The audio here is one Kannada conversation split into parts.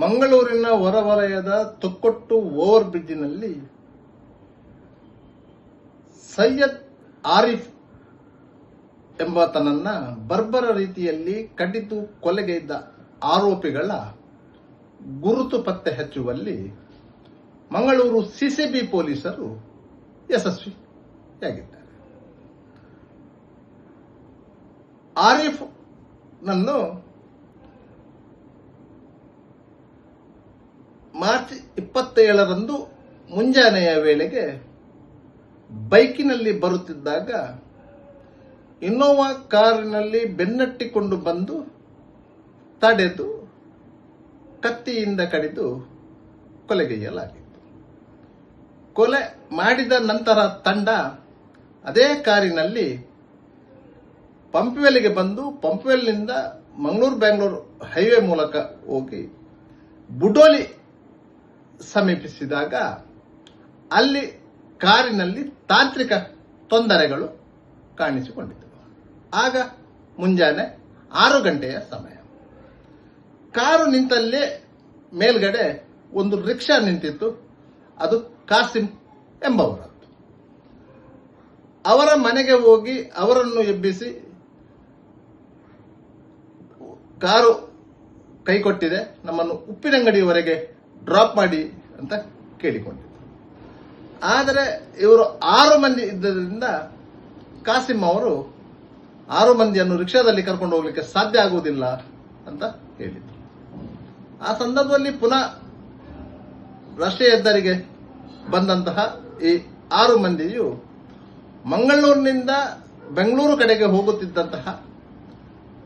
ಮಂಗಳೂರಿನ ಹೊರವಲಯದ ತೊಕ್ಕೊಟ್ಟು ಓವರ್ ಬ್ರಿಡ್ಜಿನಲ್ಲಿ ಸೈಯದ್ ಆರಿಫ್ ಎಂಬಾತನನ್ನ ಬರ್ಬರ ರೀತಿಯಲ್ಲಿ ಕಡಿದು ಕೊಲೆಗೈದ ಆರೋಪಿಗಳ ಗುರುತು ಪತ್ತೆ ಹಚ್ಚುವಲ್ಲಿ ಮಂಗಳೂರು ಸಿಸಿಬಿ ಪೊಲೀಸರು ಯಶಸ್ವಿಯಾಗಿದ್ದಾರೆ. ಆರಿಫ್ ನನ್ನು ಮಾರ್ಚ್ 27ರಂದು ಮುಂಜಾನೆಯ ವೇಳೆಗೆ ಬೈಕಿನಲ್ಲಿ ಬರುತ್ತಿದ್ದಾಗ ಇನ್ನೋವಾ ಕಾರಿನಲ್ಲಿ ಬೆನ್ನಟ್ಟಿಕೊಂಡು ಬಂದು ತಡೆದು ಕತ್ತಿಯಿಂದ ಕಡಿದು ಕೊಲೆಗೈಯಲಾಗಿತ್ತು. ಕೊಲೆ ಮಾಡಿದ ನಂತರ ತಂಡ ಅದೇ ಕಾರಿನಲ್ಲಿ ಪಂಪ್ವೆಲ್ಗೆ ಬಂದು ಪಂಪ್ವೆಲ್ನಿಂದ ಮಂಗಳೂರು-ಬೆಂಗಳೂರು ಹೈವೇ ಮೂಲಕ ಹೋಗಿ ಬುಡೋಲಿ ಸಮೀಪಿಸಿದಾಗ ಅಲ್ಲಿ ಕಾರಿನಲ್ಲಿ ತಾಂತ್ರಿಕ ತೊಂದರೆಗಳು ಕಾಣಿಸಿಕೊಂಡಿದ್ದವು. ಆಗ ಮುಂಜಾನೆ 6 ಗಂಟೆಯ ಸಮಯ. ಕಾರು ನಿಂತಲ್ಲೇ ಮೇಲ್ಗಡೆ ಒಂದು ರಿಕ್ಷಾ ನಿಂತಿತ್ತು. ಅದು ಕಾಸಿಂ ಎಂಬವರದ್ದು. ಅವರ ಮನೆಗೆ ಹೋಗಿ ಅವರನ್ನು ಎಬ್ಬಿಸಿ ಕಾರು ಕೈಕೊಟ್ಟಿದೆ, ನಮ್ಮನ್ನು ಉಪ್ಪಿನಂಗಡಿಯವರೆಗೆ ಡ್ರಾಪ್ ಮಾಡಿ ಅಂತ ಕೇಳಿಕೊಂಡಿದ್ದರು. ಆದರೆ ಇವರು 6 ಮಂದಿ ಇದ್ದರಿಂದ ಕಾಸಿಂ ಅವರು 6 ಮಂದಿಯನ್ನು ರಿಕ್ಷಾದಲ್ಲಿ ಕರ್ಕೊಂಡು ಹೋಗ್ಲಿಕ್ಕೆ ಸಾಧ್ಯ ಆಗುವುದಿಲ್ಲ ಅಂತ ಹೇಳಿದರು. ಆ ಸಂದರ್ಭದಲ್ಲಿ ಪುನಃ ರಾಷ್ಟ್ರೀಯ ಹೆದ್ದಾರಿಗೆ ಬಂದಂತಹ ಈ 6 ಮಂದಿಯು ಮಂಗಳೂರಿನಿಂದ ಬೆಂಗಳೂರು ಕಡೆಗೆ ಹೋಗುತ್ತಿದ್ದಂತಹ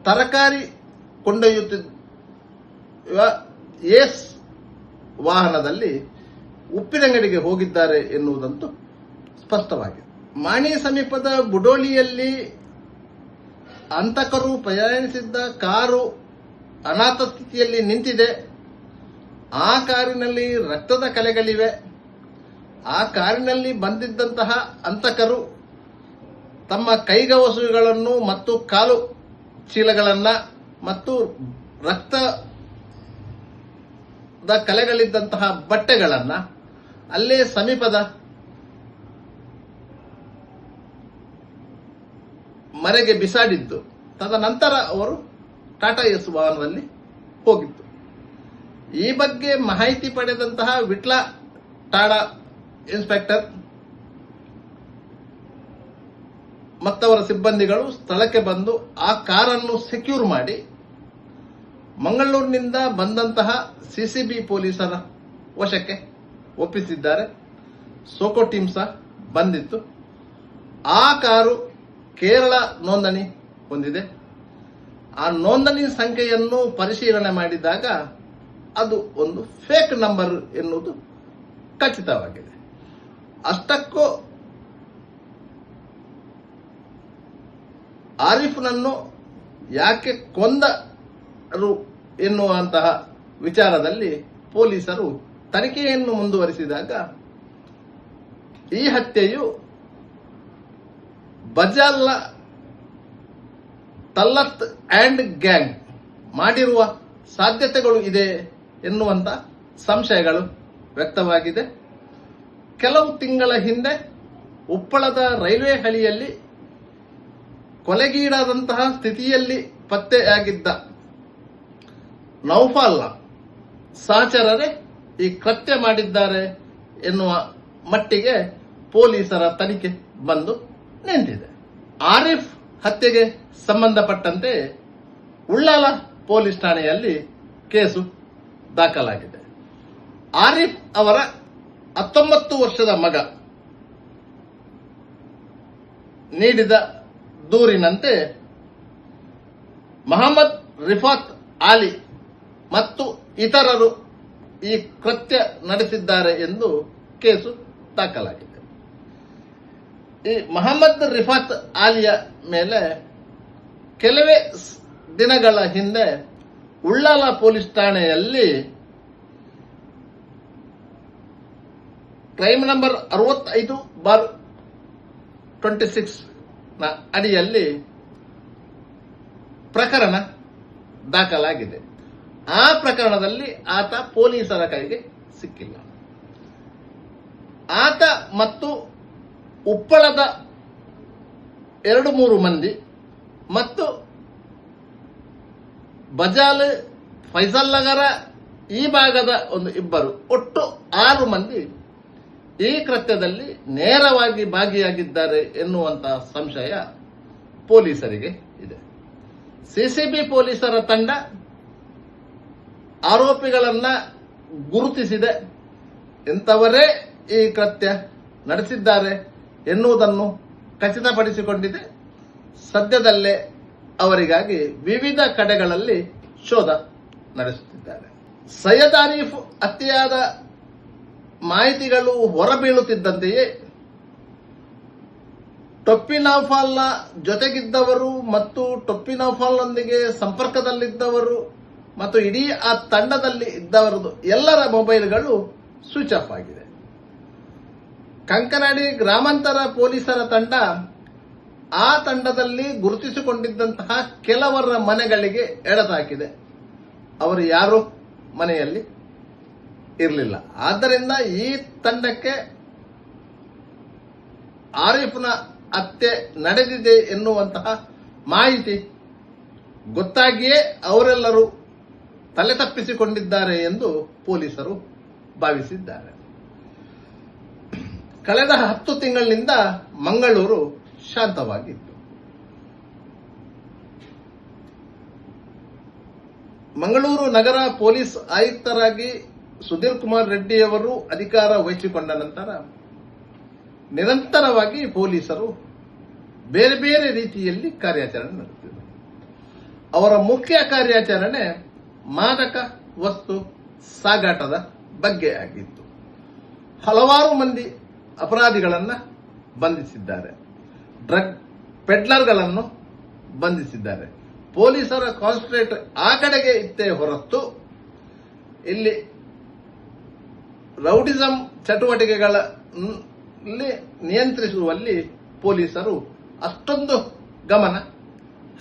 ತರಕಾರಿ ಕೊಂಡೊಯ್ಯುತ್ತಿರುವ ಏಸ್ ವಾಹನದಲ್ಲಿ ಉಪ್ಪಿನಂಗಡಿಗೆ ಹೋಗಿದ್ದಾರೆ ಎನ್ನುವುದಂತೂ ಸ್ಪಷ್ಟವಾಗಿದೆ. ಮಾಣಿ ಸಮೀಪದ ಬುಡೋಳಿಯಲ್ಲಿ ಹಂತಕರು ಪ್ರಯಾಣಿಸಿದ್ದ ಕಾರು ಅನಾಥ ಸ್ಥಿತಿಯಲ್ಲಿ ನಿಂತಿದೆ. ಆ ಕಾರಿನಲ್ಲಿ ರಕ್ತದ ಕಲೆಗಳಿವೆ. ಆ ಕಾರಿನಲ್ಲಿ ಬಂದಿದ್ದಂತಹ ಹಂತಕರು ತಮ್ಮ ಕೈಗವಸುಗಳನ್ನು ಮತ್ತು ಕಾಲು ಚೀಲಗಳನ್ನು ಮತ್ತು ರಕ್ತದ ಕಲೆಗಳಿದ್ದಂತಹ ಬಟ್ಟೆಗಳನ್ನು ಅಲ್ಲೇ ಸಮೀಪದ ಮರೆಗೆ ಬಿಸಾಡಿದ್ದು. ತದನಂತರ ಅವರು ಟಾಟಾ ಎಸ್ ವಾಹನದಲ್ಲಿ ಹೋಗಿತ್ತು. ಈ ಬಗ್ಗೆ ಮಾಹಿತಿ ಪಡೆದಂತಹ ವಿಟ್ಲ ಠಾಣಾ ಇನ್ಸ್ಪೆಕ್ಟರ್ ಮತ್ತವರ ಸಿಬ್ಬಂದಿಗಳು ಸ್ಥಳಕ್ಕೆ ಬಂದು ಆ ಕಾರನ್ನು ಸೆಕ್ಯೂರ್ ಮಾಡಿ ಮಂಗಳೂರಿನಿಂದ ಬಂದಂತಹ ಸಿಸಿಬಿ ಪೊಲೀಸರ ವಶಕ್ಕೆ ಒಪ್ಪಿಸಿದ್ದಾರೆ. ಸೋಕೋ ಟೀಮ್ ಸಹ ಬಂದಿತ್ತು. ಆ ಕಾರು ಕೇರಳ ನೋಂದಣಿ ಹೊಂದಿದೆ. ಆ ನೋಂದಣಿ ಸಂಖ್ಯೆಯನ್ನು ಪರಿಶೀಲನೆ ಮಾಡಿದಾಗ ಅದು ಒಂದು ಫೇಕ್ ನಂಬರ್ ಎನ್ನುವುದು ಖಚಿತವಾಗಿದೆ. ಅಷ್ಟಕ್ಕೂ ಆರಿಫ್ನನ್ನು ಯಾಕೆ ಕೊಂದರು ಎನ್ನುವಂತಹ ವಿಚಾರದಲ್ಲಿ ಪೊಲೀಸರು ತನಿಖೆಯನ್ನು ಮುಂದುವರಿಸಿದಾಗ ಈ ಹತ್ಯೆಯು ಬಜಾಲ್ನ ತಲ್ಲತ್ ಆ್ಯಂಡ್ ಗ್ಯಾಂಗ್ ಮಾಡಿರುವ ಸಾಧ್ಯತೆಗಳು ಇದೆ ಎನ್ನುವಂತ ಸಂಶಯಗಳು ವ್ಯಕ್ತವಾಗಿದೆ. ಕೆಲವು ತಿಂಗಳ ಹಿಂದೆ ಉಪ್ಪಳದ ರೈಲ್ವೆ ಹಳಿಯಲ್ಲಿ ಕೊಲೆಗೀಡಾದಂತಹ ಸ್ಥಿತಿಯಲ್ಲಿ ಪತ್ತೆಯಾಗಿದ್ದ ನೌಫಾಲ್ನ ಸಹಚರರೇ ಈ ಕೃತ್ಯ ಮಾಡಿದ್ದಾರೆ ಎನ್ನುವ ಮಟ್ಟಿಗೆ ಪೊಲೀಸರ ತನಿಖೆ ಬಂದು ನಿಂತಿದೆ. ಆರಿಫ್ ಹತ್ಯೆಗೆ ಸಂಬಂಧಪಟ್ಟಂತೆ ಉಳ್ಳಾಲ ಪೊಲೀಸ್ ಠಾಣೆಯಲ್ಲಿ ಕೇಸು ದಾಖಲಾಗಿದೆ. ಆರಿಫ್ ಅವರ 19 ವರ್ಷದ ಮಗ ನೀಡಿದ ದೂರಿನಂತೆ ಮೊಹಮ್ಮದ್ ರಿಫಾತ್ ಆಲಿ ಮತ್ತು ಇತರರು ಈ ಕೃತ್ಯ ನಡೆಸಿದ್ದಾರೆ ಎಂದು ಕೇಸು ದಾಖಲಾಗಿದೆ. ಈ ಮೊಹಮ್ಮದ್ ರಿಫಾತ್ ಆಲಿಯ ಮೇಲೆ ಕೆಲವೇ ದಿನಗಳ ಹಿಂದೆ ಉಳ್ಳಾಲ ಪೊಲೀಸ್ ಠಾಣೆಯಲ್ಲಿ ಕ್ರೈಮ್ ನಂಬರ್ 65/26 ನ ಅಡಿಯಲ್ಲಿ ಪ್ರಕರಣ ದಾಖಲಾಗಿದೆ. ಆ ಪ್ರಕರಣದಲ್ಲಿ ಆತ ಪೊಲೀಸರ ಕೈಗೆ ಸಿಕ್ಕಿಲ್ಲ. ಆತ ಮತ್ತು ಉಪ್ಪಳದ 2-3 ಮಂದಿ ಮತ್ತು ಬಜಾಲ್, ಫೈಸಲ್ ನಗರ ಈ ಭಾಗದ ಒಂದು 2, ಒಟ್ಟು 6 ಮಂದಿ ಈ ಕೃತ್ಯದಲ್ಲಿ ನೇರವಾಗಿ ಭಾಗಿಯಾಗಿದ್ದಾರೆ ಎನ್ನುವಂತಹ ಸಂಶಯ ಪೊಲೀಸರಿಗೆ ಇದೆ. ಸಿಸಿಬಿ ಪೊಲೀಸರ ತಂಡ ಆರೋಪಿಗಳನ್ನ ಗುರುತಿಸಿದೆ. ಇಂಥವರೇ ಈ ಕೃತ್ಯ ನಡೆಸಿದ್ದಾರೆ ಎನ್ನುವುದನ್ನು ಖಚಿತಪಡಿಸಿಕೊಂಡಿದೆ. ಸದ್ಯದಲ್ಲೇ ಅವರಿಗಾಗಿ ವಿವಿಧ ಕಡೆಗಳಲ್ಲಿ ಶೋಧ ನಡೆಸುತ್ತಿದ್ದಾರೆ. ಸೈಯದ್ ಆರೀಫ್ ಹತ್ಯೆಯಾದ ಮಾಹಿತಿಗಳು ಹೊರಬೀಳುತ್ತಿದ್ದಂತೆಯೇ ಟೊಪ್ಪಿ ನೌಫಾಲ್ನ ಜೊತೆಗಿದ್ದವರು ಮತ್ತು ಟೊಪ್ಪಿ ನೌಫಾಲ್ನೊಂದಿಗೆ ಸಂಪರ್ಕದಲ್ಲಿದ್ದವರು ಮತ್ತು ಇಡೀ ಆ ತಂಡದಲ್ಲಿ ಇದ್ದವರದು ಎಲ್ಲರ ಮೊಬೈಲ್ಗಳು ಸ್ವಿಚ್ ಆಫ್ ಆಗಿದೆ. ಕಂಕನಾಡಿ ಗ್ರಾಮಾಂತರ ಪೊಲೀಸರ ತಂಡ ಆ ತಂಡದಲ್ಲಿ ಗುರುತಿಸಿಕೊಂಡಿದ್ದಂತಹ ಕೆಲವರ ಮನೆಗಳಿಗೆ ಎಳೆದಾಕಿದೆ. ಅವರು ಯಾರು ಮನೆಯಲ್ಲಿ ಇರಲಿಲ್ಲ. ಆದ್ದರಿಂದ ಈ ತಂಡಕ್ಕೆ ಆರೀಫ್ನ ಹತ್ಯೆ ನಡೆದಿದೆ ಎನ್ನುವಂತಹ ಮಾಹಿತಿ ಗೊತ್ತಾಗಿಯೇ ಅವರೆಲ್ಲರೂ ತಲೆ ತಪ್ಪಿಸಿಕೊಂಡಿದ್ದಾರೆ ಎಂದು ಪೊಲೀಸರು ಭಾವಿಸಿದ್ದಾರೆ. ಕಳೆದ 10 ತಿಂಗಳಿನಿಂದ ಮಂಗಳೂರು ಶಾಂತವಾಗಿತ್ತು. ಮಂಗಳೂರು ನಗರ ಪೊಲೀಸ್ ಆಯುಕ್ತರಾಗಿ ಸುಧೀರ್ ಕುಮಾರ್ ರೆಡ್ಡಿಯವರು ಅಧಿಕಾರ ವಹಿಸಿಕೊಂಡ ನಂತರ ನಿರಂತರವಾಗಿ ಪೊಲೀಸರು ಬೇರೆ ಬೇರೆ ರೀತಿಯಲ್ಲಿ ಕಾರ್ಯಾಚರಣೆ ನಡೆಸಿದರು. ಅವರ ಮುಖ್ಯ ಕಾರ್ಯಾಚರಣೆ ಮಾದಕ ವಸ್ತು ಸಾಗಾಟದ ಬಗ್ಗೆ ಆಗಿತ್ತು. ಹಲವಾರು ಮಂದಿ ಅಪರಾಧಿಗಳನ್ನು ಬಂಧಿಸಿದ್ದಾರೆ. ಡ್ರಗ್ ಪೆಡ್ಲರ್ಗಳನ್ನು ಬಂಧಿಸಿದ್ದಾರೆ. ಪೊಲೀಸರ ಕಾನ್ಸಂಟ್ರೇಟ್ ಆ ಕಡೆಗೆ ಇತ್ತೇ ಹೊರತು ಇಲ್ಲಿ ರೌಡಿಸಂ ಚಟುವಟಿಕೆಗಳಲ್ಲಿ ನಿಯಂತ್ರಿಸುವಲ್ಲಿ ಪೊಲೀಸರು ಅಷ್ಟೊಂದು ಗಮನ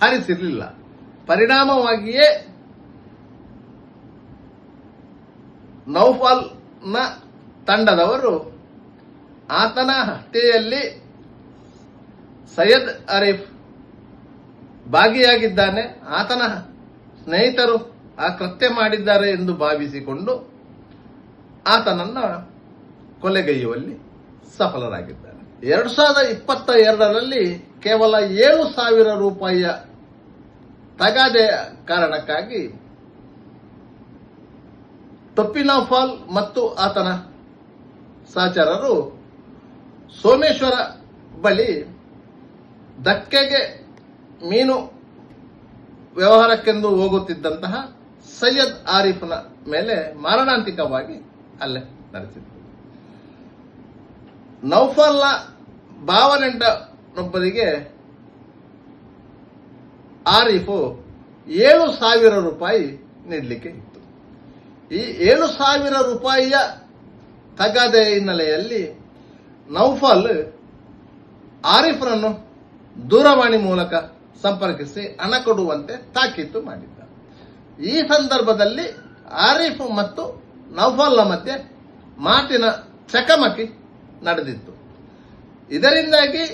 ಹರಿಸಿರಲಿಲ್ಲ. ಪರಿಣಾಮವಾಗಿಯೇ ನೌಫಾಲ್ನ ತಂಡದವರು ಆತನ ಹತ್ಯೆಯಲ್ಲಿ ಸೈಯದ್ ಆರೀಫ್ ಭಾಗಿಯಾಗಿದ್ದಾನೆ, ಆತನ ಸ್ನೇಹಿತರು ಆ ಕೃತ್ಯ ಮಾಡಿದ್ದಾರೆ ಎಂದು ಭಾವಿಸಿಕೊಂಡು ಆತನನ್ನು ಕೊಲೆಗೈಯುವಲ್ಲಿ ಸಫಲರಾಗಿದ್ದಾರೆ. 2022ರಲ್ಲಿ ಕೇವಲ 7,000 ರೂಪಾಯಿಯ ತಗಾದೆಯ ಕಾರಣಕ್ಕಾಗಿ ಟೊಪ್ಪಿ ನೌಫಾಲ್ ಮತ್ತು ಆತನ ಸಹಚರರು ಸೋಮೇಶ್ವರ ಬಳಿ ದಕ್ಕೆಗೆ ಮೀನು ವ್ಯವಹಾರಕ್ಕೆಂದು ಹೋಗುತ್ತಿದ್ದಂತಹ ಸೈಯದ್ ಆರೀಫ್ನ ಮೇಲೆ ಮಾರಣಾಂತಿಕವಾಗಿ ಹಲ್ಲೆ ನಡೆಸಿತ್ತು. ನೌಫಾಲ್ನ ಭಾವನೆಂಟನೊಬ್ಬರಿಗೆ ಆರೀಫು 7,000 ರೂಪಾಯಿ ನೀಡಲಿಕ್ಕೆ ಇತ್ತು. ಈ 7,000 ರೂಪಾಯಿಯ ತಗಾದೆ ಹಿನ್ನೆಲೆಯಲ್ಲಿ ನೌಫಾಲ್ ಆರೀಫ್ರನ್ನು ದೂರವಾಣಿ ಮೂಲಕ ಸಂಪರ್ಕಿಸಿ ಹಣ ಕೊಡುವಂತೆ ತಾಕೀತು ಮಾಡಿದ್ದ. ಈ ಸಂದರ್ಭದಲ್ಲಿ ಆರೀಫ್ ಮತ್ತು ನೌಫಾಲ್ನ ಮಧ್ಯೆ ಮಾತಿನ ಚಕಮಕಿ ನಡೆದಿತ್ತು. ಇದರಿಂದಾಗಿ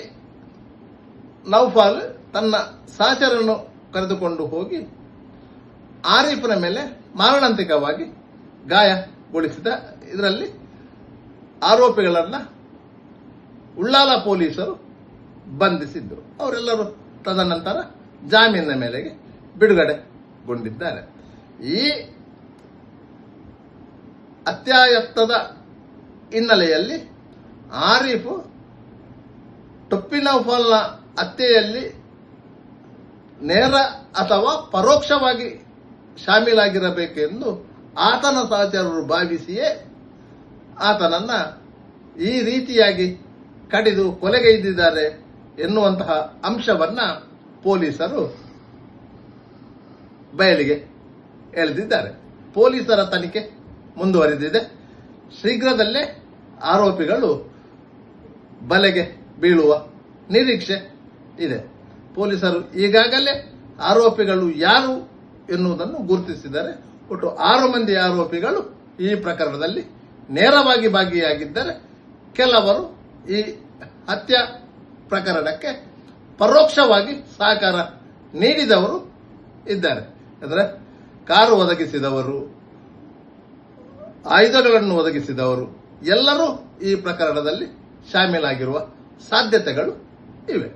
ನೌಫಾಲ್ ತನ್ನ ಸಹಚರನ್ನು ಕರೆದುಕೊಂಡು ಹೋಗಿ ಆರೀಫ್ನ ಮೇಲೆ ಮಾರಣಾಂತಿಕವಾಗಿ ಗಾಯಗೊಳಿಸಿದ. ಇದರಲ್ಲಿ ಆರೋಪಿಗಳನ್ನು ಉಳ್ಳಾಲ ಪೊಲೀಸರು ಬಂಧಿಸಿದ್ದರು. ಅವರೆಲ್ಲರೂ ತದನಂತರ ಜಾಮೀನಿನ ಮೇಲೆಗೆ ಬಿಡುಗಡೆಗೊಂಡಿದ್ದಾರೆ. ಈ ಅತ್ಯಾಯತ್ತದ ಹಿನ್ನೆಲೆಯಲ್ಲಿ ಆರೀಫ್ ಟೊಪ್ಪಿ ನೌಫಾಲ್ನ ಹತ್ಯೆಯಲ್ಲಿ ನೇರ ಅಥವಾ ಪರೋಕ್ಷವಾಗಿ ಶಾಮೀಲಾಗಿರಬೇಕೆಂದು ಆತನ ಸಹಚರರು ಭಾವಿಸಿಯೇ ಆತನನ್ನ ಈ ರೀತಿಯಾಗಿ ಕಡಿದು ಕೊಲೆಗೈದಿದ್ದಾರೆ ಎನ್ನುವಂತಹ ಅಂಶವನ್ನ ಪೊಲೀಸರು ಬಯಲಿಗೆ ಎಳೆದಿದ್ದಾರೆ. ಪೊಲೀಸರ ತನಿಖೆ ಮುಂದುವರೆದಿದೆ. ಶೀಘ್ರದಲ್ಲೇ ಆರೋಪಿಗಳು ಬಲೆಗೆ ಬೀಳುವ ನಿರೀಕ್ಷೆ ಇದೆ. ಪೊಲೀಸರು ಈಗಾಗಲೇ ಆರೋಪಿಗಳು ಯಾರು ಎನ್ನುವುದನ್ನು ಗುರುತಿಸಿದ್ದಾರೆ. ಒಟ್ಟು 6 ಮಂದಿ ಆರೋಪಿಗಳು ಈ ಪ್ರಕರಣದಲ್ಲಿ ನೇರವಾಗಿ ಭಾಗಿಯಾಗಿದ್ದರೆ, ಕೆಲವರು ಈ ಹತ್ಯೆ ಪ್ರಕರಣಕ್ಕೆ ಪರೋಕ್ಷವಾಗಿ ಸಹಕಾರ ನೀಡಿದವರು ಇದ್ದಾರೆ. ಅಂದರೆ ಕಾರು ಒದಗಿಸಿದವರು, ಆಯುಧಗಳನ್ನು ಒದಗಿಸಿದವರು ಎಲ್ಲರೂ ಈ ಪ್ರಕರಣದಲ್ಲಿ ಶಾಮೀಲಾಗಿರುವ ಸಾಧ್ಯತೆಗಳು ಇವೆ.